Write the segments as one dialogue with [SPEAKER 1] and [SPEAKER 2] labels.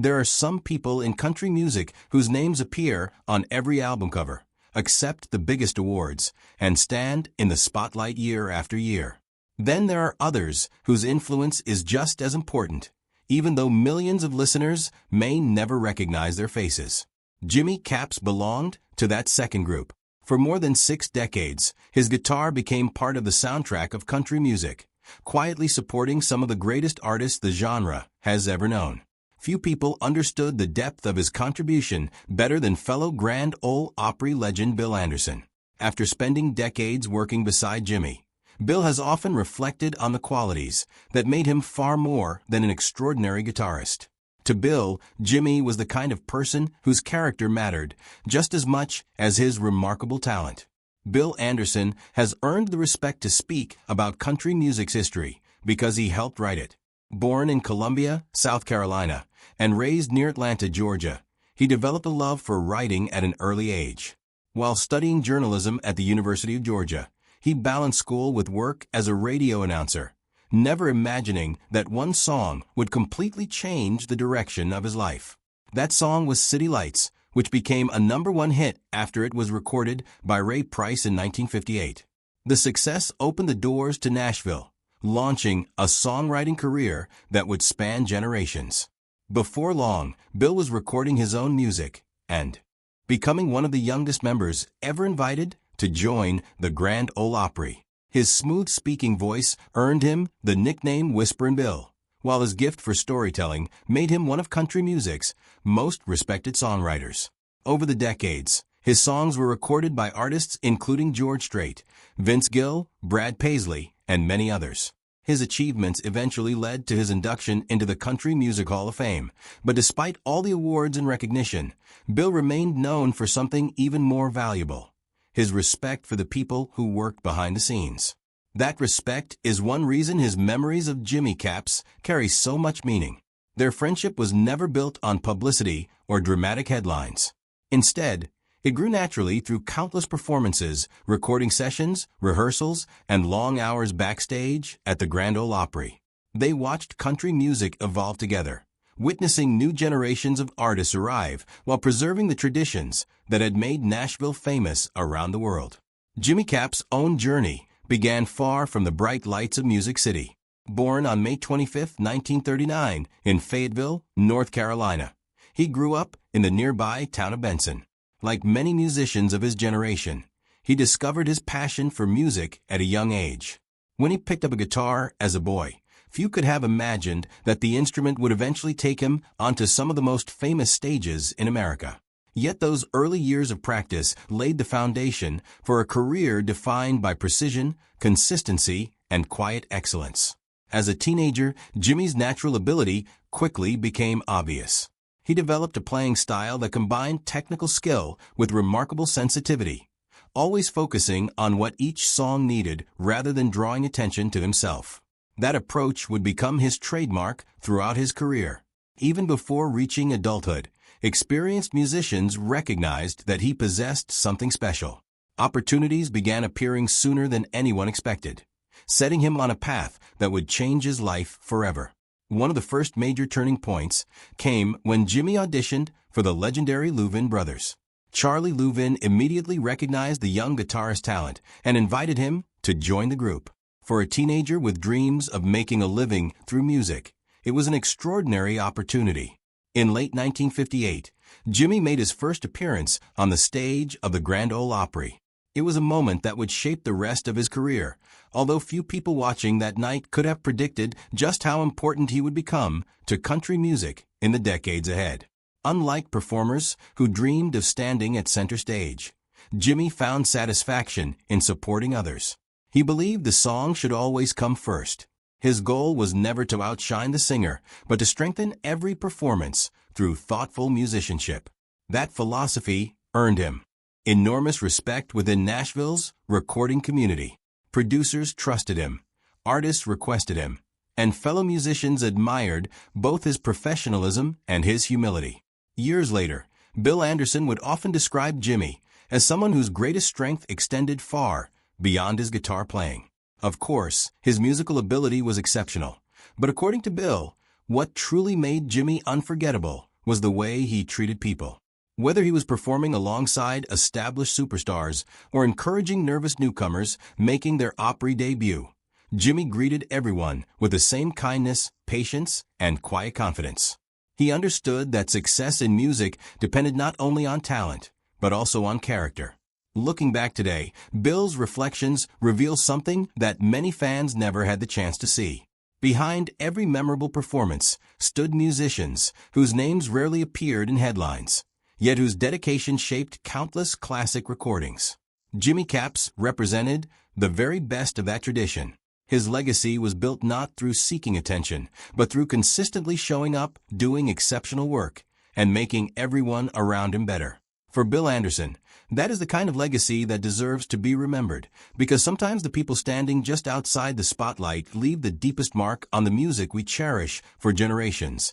[SPEAKER 1] There are some people in country music whose names appear on every album cover, accept the biggest awards, and stand in the spotlight year after year. Then there are others whose influence is just as important, even though millions of listeners may never recognize their faces. Jimmy Capps belonged to that second group. For more than 6 decades, his guitar became part of the soundtrack of country music, quietly supporting some of the greatest artists the genre has ever known. Few people understood the depth of his contribution better than fellow Grand Ole Opry legend Bill Anderson. After spending decades working beside Jimmy, Bill has often reflected on the qualities that made him far more than an extraordinary guitarist. To Bill, Jimmy was the kind of person whose character mattered just as much as his remarkable talent. Bill Anderson has earned the respect to speak about country music's history because he helped write it. Born in Columbia, South Carolina, and raised near Atlanta, Georgia, he developed a love for writing at an early age. While studying journalism at the University of Georgia, he balanced school with work as a radio announcer, never imagining that one song would completely change the direction of his life. That song was City Lights, which became a #1 hit after it was recorded by Ray Price in 1958. The success opened the doors to Nashville, launching a songwriting career that would span generations. Before long, Bill was recording his own music and becoming one of the youngest members ever invited to join the Grand Ole Opry. His smooth-speaking voice earned him the nickname Whisperin' Bill, while his gift for storytelling made him one of country music's most respected songwriters. Over the decades, his songs were recorded by artists including George Strait, Vince Gill, Brad Paisley, and many others. His achievements eventually led to his induction into the Country Music Hall of Fame, but despite all the awards and recognition, Bill remained known for something even more valuable: his respect for the people who worked behind the scenes. That respect is one reason his memories of Jimmy Capps carry so much meaning. Their friendship was never built on publicity or dramatic headlines. Instead, it grew naturally through countless performances, recording sessions, rehearsals, and long hours backstage at the Grand Ole Opry. They watched country music evolve together, witnessing new generations of artists arrive while preserving the traditions that had made Nashville famous around the world. Jimmy Capps' own journey began far from the bright lights of Music City. Born on May 25, 1939, in Fayetteville, North Carolina, he grew up in the nearby town of Benson. Like many musicians of his generation, he discovered his passion for music at a young age. When he picked up a guitar as a boy, few could have imagined that the instrument would eventually take him onto some of the most famous stages in America. Yet those early years of practice laid the foundation for a career defined by precision, consistency, and quiet excellence. As a teenager, Jimmy's natural ability quickly became obvious. He developed a playing style that combined technical skill with remarkable sensitivity, always focusing on what each song needed rather than drawing attention to himself. That approach would become his trademark throughout his career. Even before reaching adulthood, experienced musicians recognized that he possessed something special. Opportunities began appearing sooner than anyone expected, setting him on a path that would change his life forever. One of the first major turning points came when Jimmy auditioned for the legendary Louvin Brothers. Charlie Louvin immediately recognized the young guitarist's talent and invited him to join the group. For a teenager with dreams of making a living through music, it was an extraordinary opportunity. In late 1958, Jimmy made his first appearance on the stage of the Grand Ole Opry. It was a moment that would shape the rest of his career, although few people watching that night could have predicted just how important he would become to country music in the decades ahead. Unlike performers who dreamed of standing at center stage, Jimmy found satisfaction in supporting others. He believed the song should always come first. His goal was never to outshine the singer, but to strengthen every performance through thoughtful musicianship. That philosophy earned him enormous respect within Nashville's recording community. Producers trusted him, artists requested him, and fellow musicians admired both his professionalism and his humility. Years later, Bill Anderson would often describe Jimmy as someone whose greatest strength extended far beyond his guitar playing. Of course, his musical ability was exceptional, but according to Bill, what truly made Jimmy unforgettable was the way he treated people. Whether he was performing alongside established superstars or encouraging nervous newcomers making their Opry debut, Jimmy greeted everyone with the same kindness, patience, and quiet confidence. He understood that success in music depended not only on talent, but also on character. Looking back today, Bill's reflections reveal something that many fans never had the chance to see. Behind every memorable performance stood musicians whose names rarely appeared in headlines, yet whose dedication shaped countless classic recordings. Jimmy Capps represented the very best of that tradition. His legacy was built not through seeking attention, but through consistently showing up, doing exceptional work, and making everyone around him better. For Bill Anderson, that is the kind of legacy that deserves to be remembered, because sometimes the people standing just outside the spotlight leave the deepest mark on the music we cherish for generations.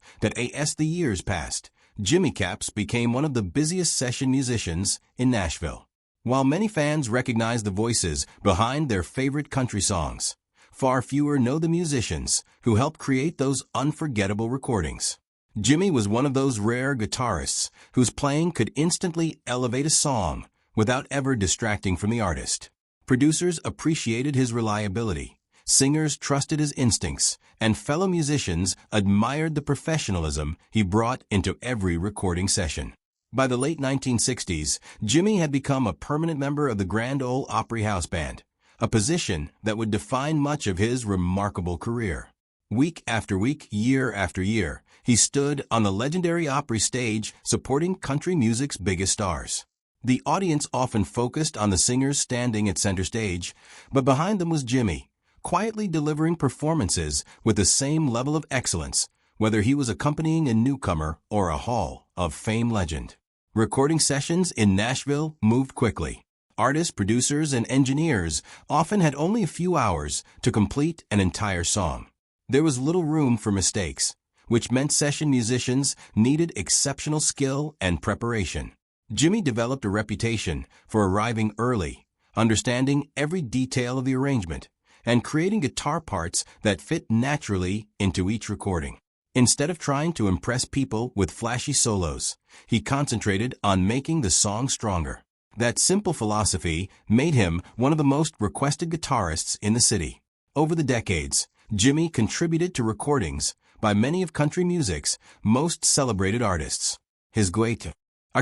[SPEAKER 1] As the years passed, Jimmy Capps became one of the busiest session musicians in Nashville. While many fans recognize the voices behind their favorite country songs, far fewer know the musicians who helped create those unforgettable recordings. Jimmy was one of those rare guitarists whose playing could instantly elevate a song without ever distracting from the artist. Producers appreciated his reliability, singers trusted his instincts, and fellow musicians admired the professionalism he brought into every recording session. By the late 1960s, Jimmy had become a permanent member of the Grand Ole Opry House Band, a position that would define much of his remarkable career. Week after week, year after year, he stood on the legendary Opry stage supporting country music's biggest stars. The audience often focused on the singers standing at center stage, but behind them was Jimmy, quietly delivering performances with the same level of excellence, whether he was accompanying a newcomer or a Hall of Fame legend. Recording sessions in Nashville moved quickly. Artists, producers, and engineers often had only a few hours to complete an entire song. There was little room for mistakes, which meant session musicians needed exceptional skill and preparation. Jimmy developed a reputation for arriving early, understanding every detail of the arrangement, and creating guitar parts that fit naturally into each recording. Instead of trying to impress people with flashy solos, he concentrated on making the song stronger. That simple philosophy made him one of the most requested guitarists in the city. Over the decades, Jimmy contributed to recordings by many of country music's most celebrated artists. His guitar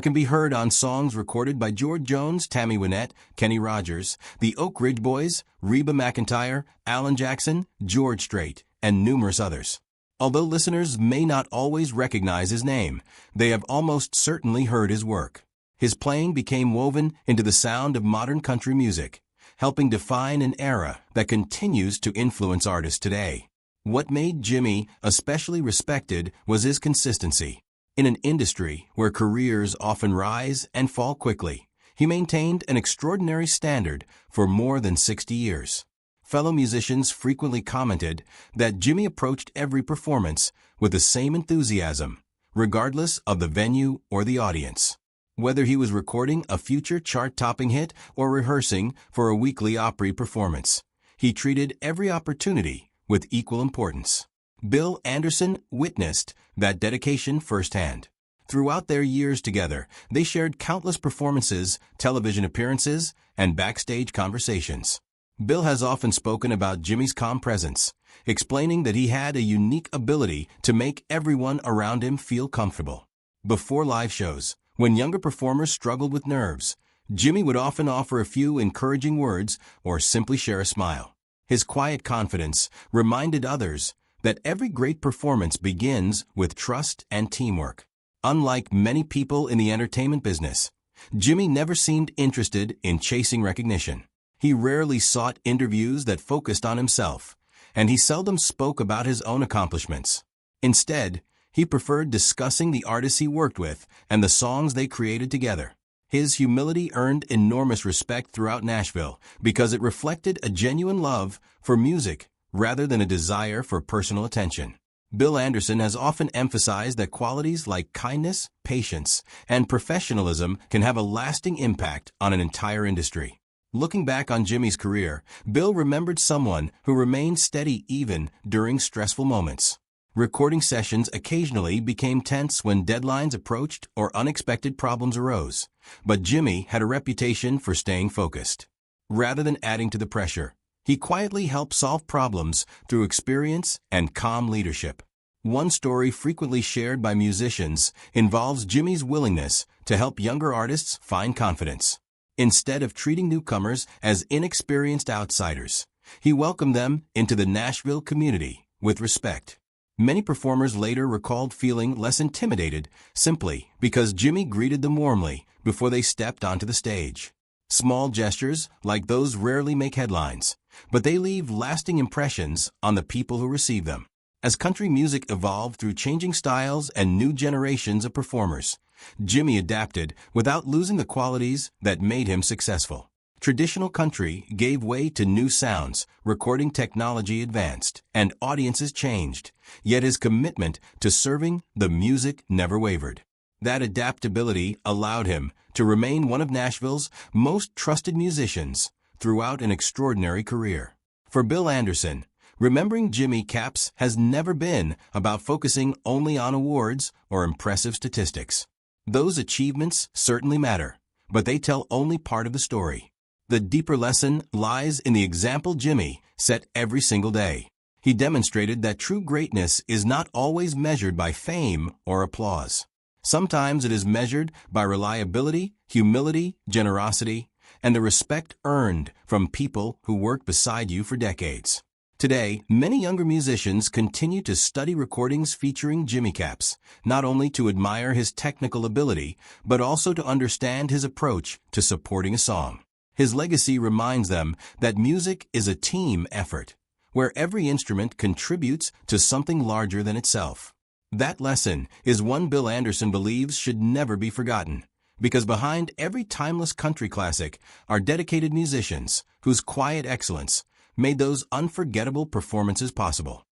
[SPEAKER 1] can be heard on songs recorded by George Jones, Tammy Wynette, Kenny Rogers, the Oak Ridge Boys, Reba McEntire, Alan Jackson, George Strait, and numerous others. Although listeners may not always recognize his name, they have almost certainly heard his work. His playing became woven into the sound of modern country music, helping define an era that continues to influence artists today. What made Jimmy especially respected was his consistency. In an industry where careers often rise and fall quickly, he maintained an extraordinary standard for more than 60 years. Fellow musicians frequently commented that Jimmy approached every performance with the same enthusiasm, regardless of the venue or the audience. Whether he was recording a future chart-topping hit or rehearsing for a weekly Opry performance, he treated every opportunity with equal importance. Bill Anderson witnessed that dedication firsthand. Throughout their years together, they shared countless performances, television appearances, and backstage conversations. Bill has often spoken about Jimmy's calm presence, explaining that he had a unique ability to make everyone around him feel comfortable. Before live shows, when younger performers struggled with nerves, Jimmy would often offer a few encouraging words or simply share a smile. His quiet confidence reminded others that every great performance begins with trust and teamwork. Unlike many people in the entertainment business, Jimmy never seemed interested in chasing recognition. He rarely sought interviews that focused on himself, and he seldom spoke about his own accomplishments. Instead, he preferred discussing the artists he worked with and the songs they created together. His humility earned enormous respect throughout Nashville because it reflected a genuine love for music rather than a desire for personal attention. Bill Anderson has often emphasized that qualities like kindness, patience, and professionalism can have a lasting impact on an entire industry. Looking back on Jimmy's career, Bill remembered someone who remained steady even during stressful moments. Recording sessions occasionally became tense when deadlines approached or unexpected problems arose, but Jimmy had a reputation for staying focused. Rather than adding to the pressure, he quietly helped solve problems through experience and calm leadership. One story frequently shared by musicians involves Jimmy's willingness to help younger artists find confidence. Instead of treating newcomers as inexperienced outsiders, he welcomed them into the Nashville community with respect. Many performers later recalled feeling less intimidated simply because Jimmy greeted them warmly before they stepped onto the stage. Small gestures like those rarely make headlines, but they leave lasting impressions on the people who receive them. As country music evolved through changing styles and new generations of performers, Jimmy adapted without losing the qualities that made him successful. Traditional country gave way to new sounds, recording technology advanced, and audiences changed, yet his commitment to serving the music never wavered. That adaptability allowed him to remain one of Nashville's most trusted musicians throughout an extraordinary career. For Bill Anderson, remembering Jimmy Capps has never been about focusing only on awards or impressive statistics. Those achievements certainly matter, but they tell only part of the story. The deeper lesson lies in the example Jimmy set every single day. He demonstrated that true greatness is not always measured by fame or applause. Sometimes it is measured by reliability, humility, generosity, and the respect earned from people who worked beside you for decades. Today, many younger musicians continue to study recordings featuring Jimmy Capps, not only to admire his technical ability, but also to understand his approach to supporting a song. His legacy reminds them that music is a team effort, where every instrument contributes to something larger than itself. That lesson is one Bill Anderson believes should never be forgotten, because behind every timeless country classic are dedicated musicians whose quiet excellence made those unforgettable performances possible.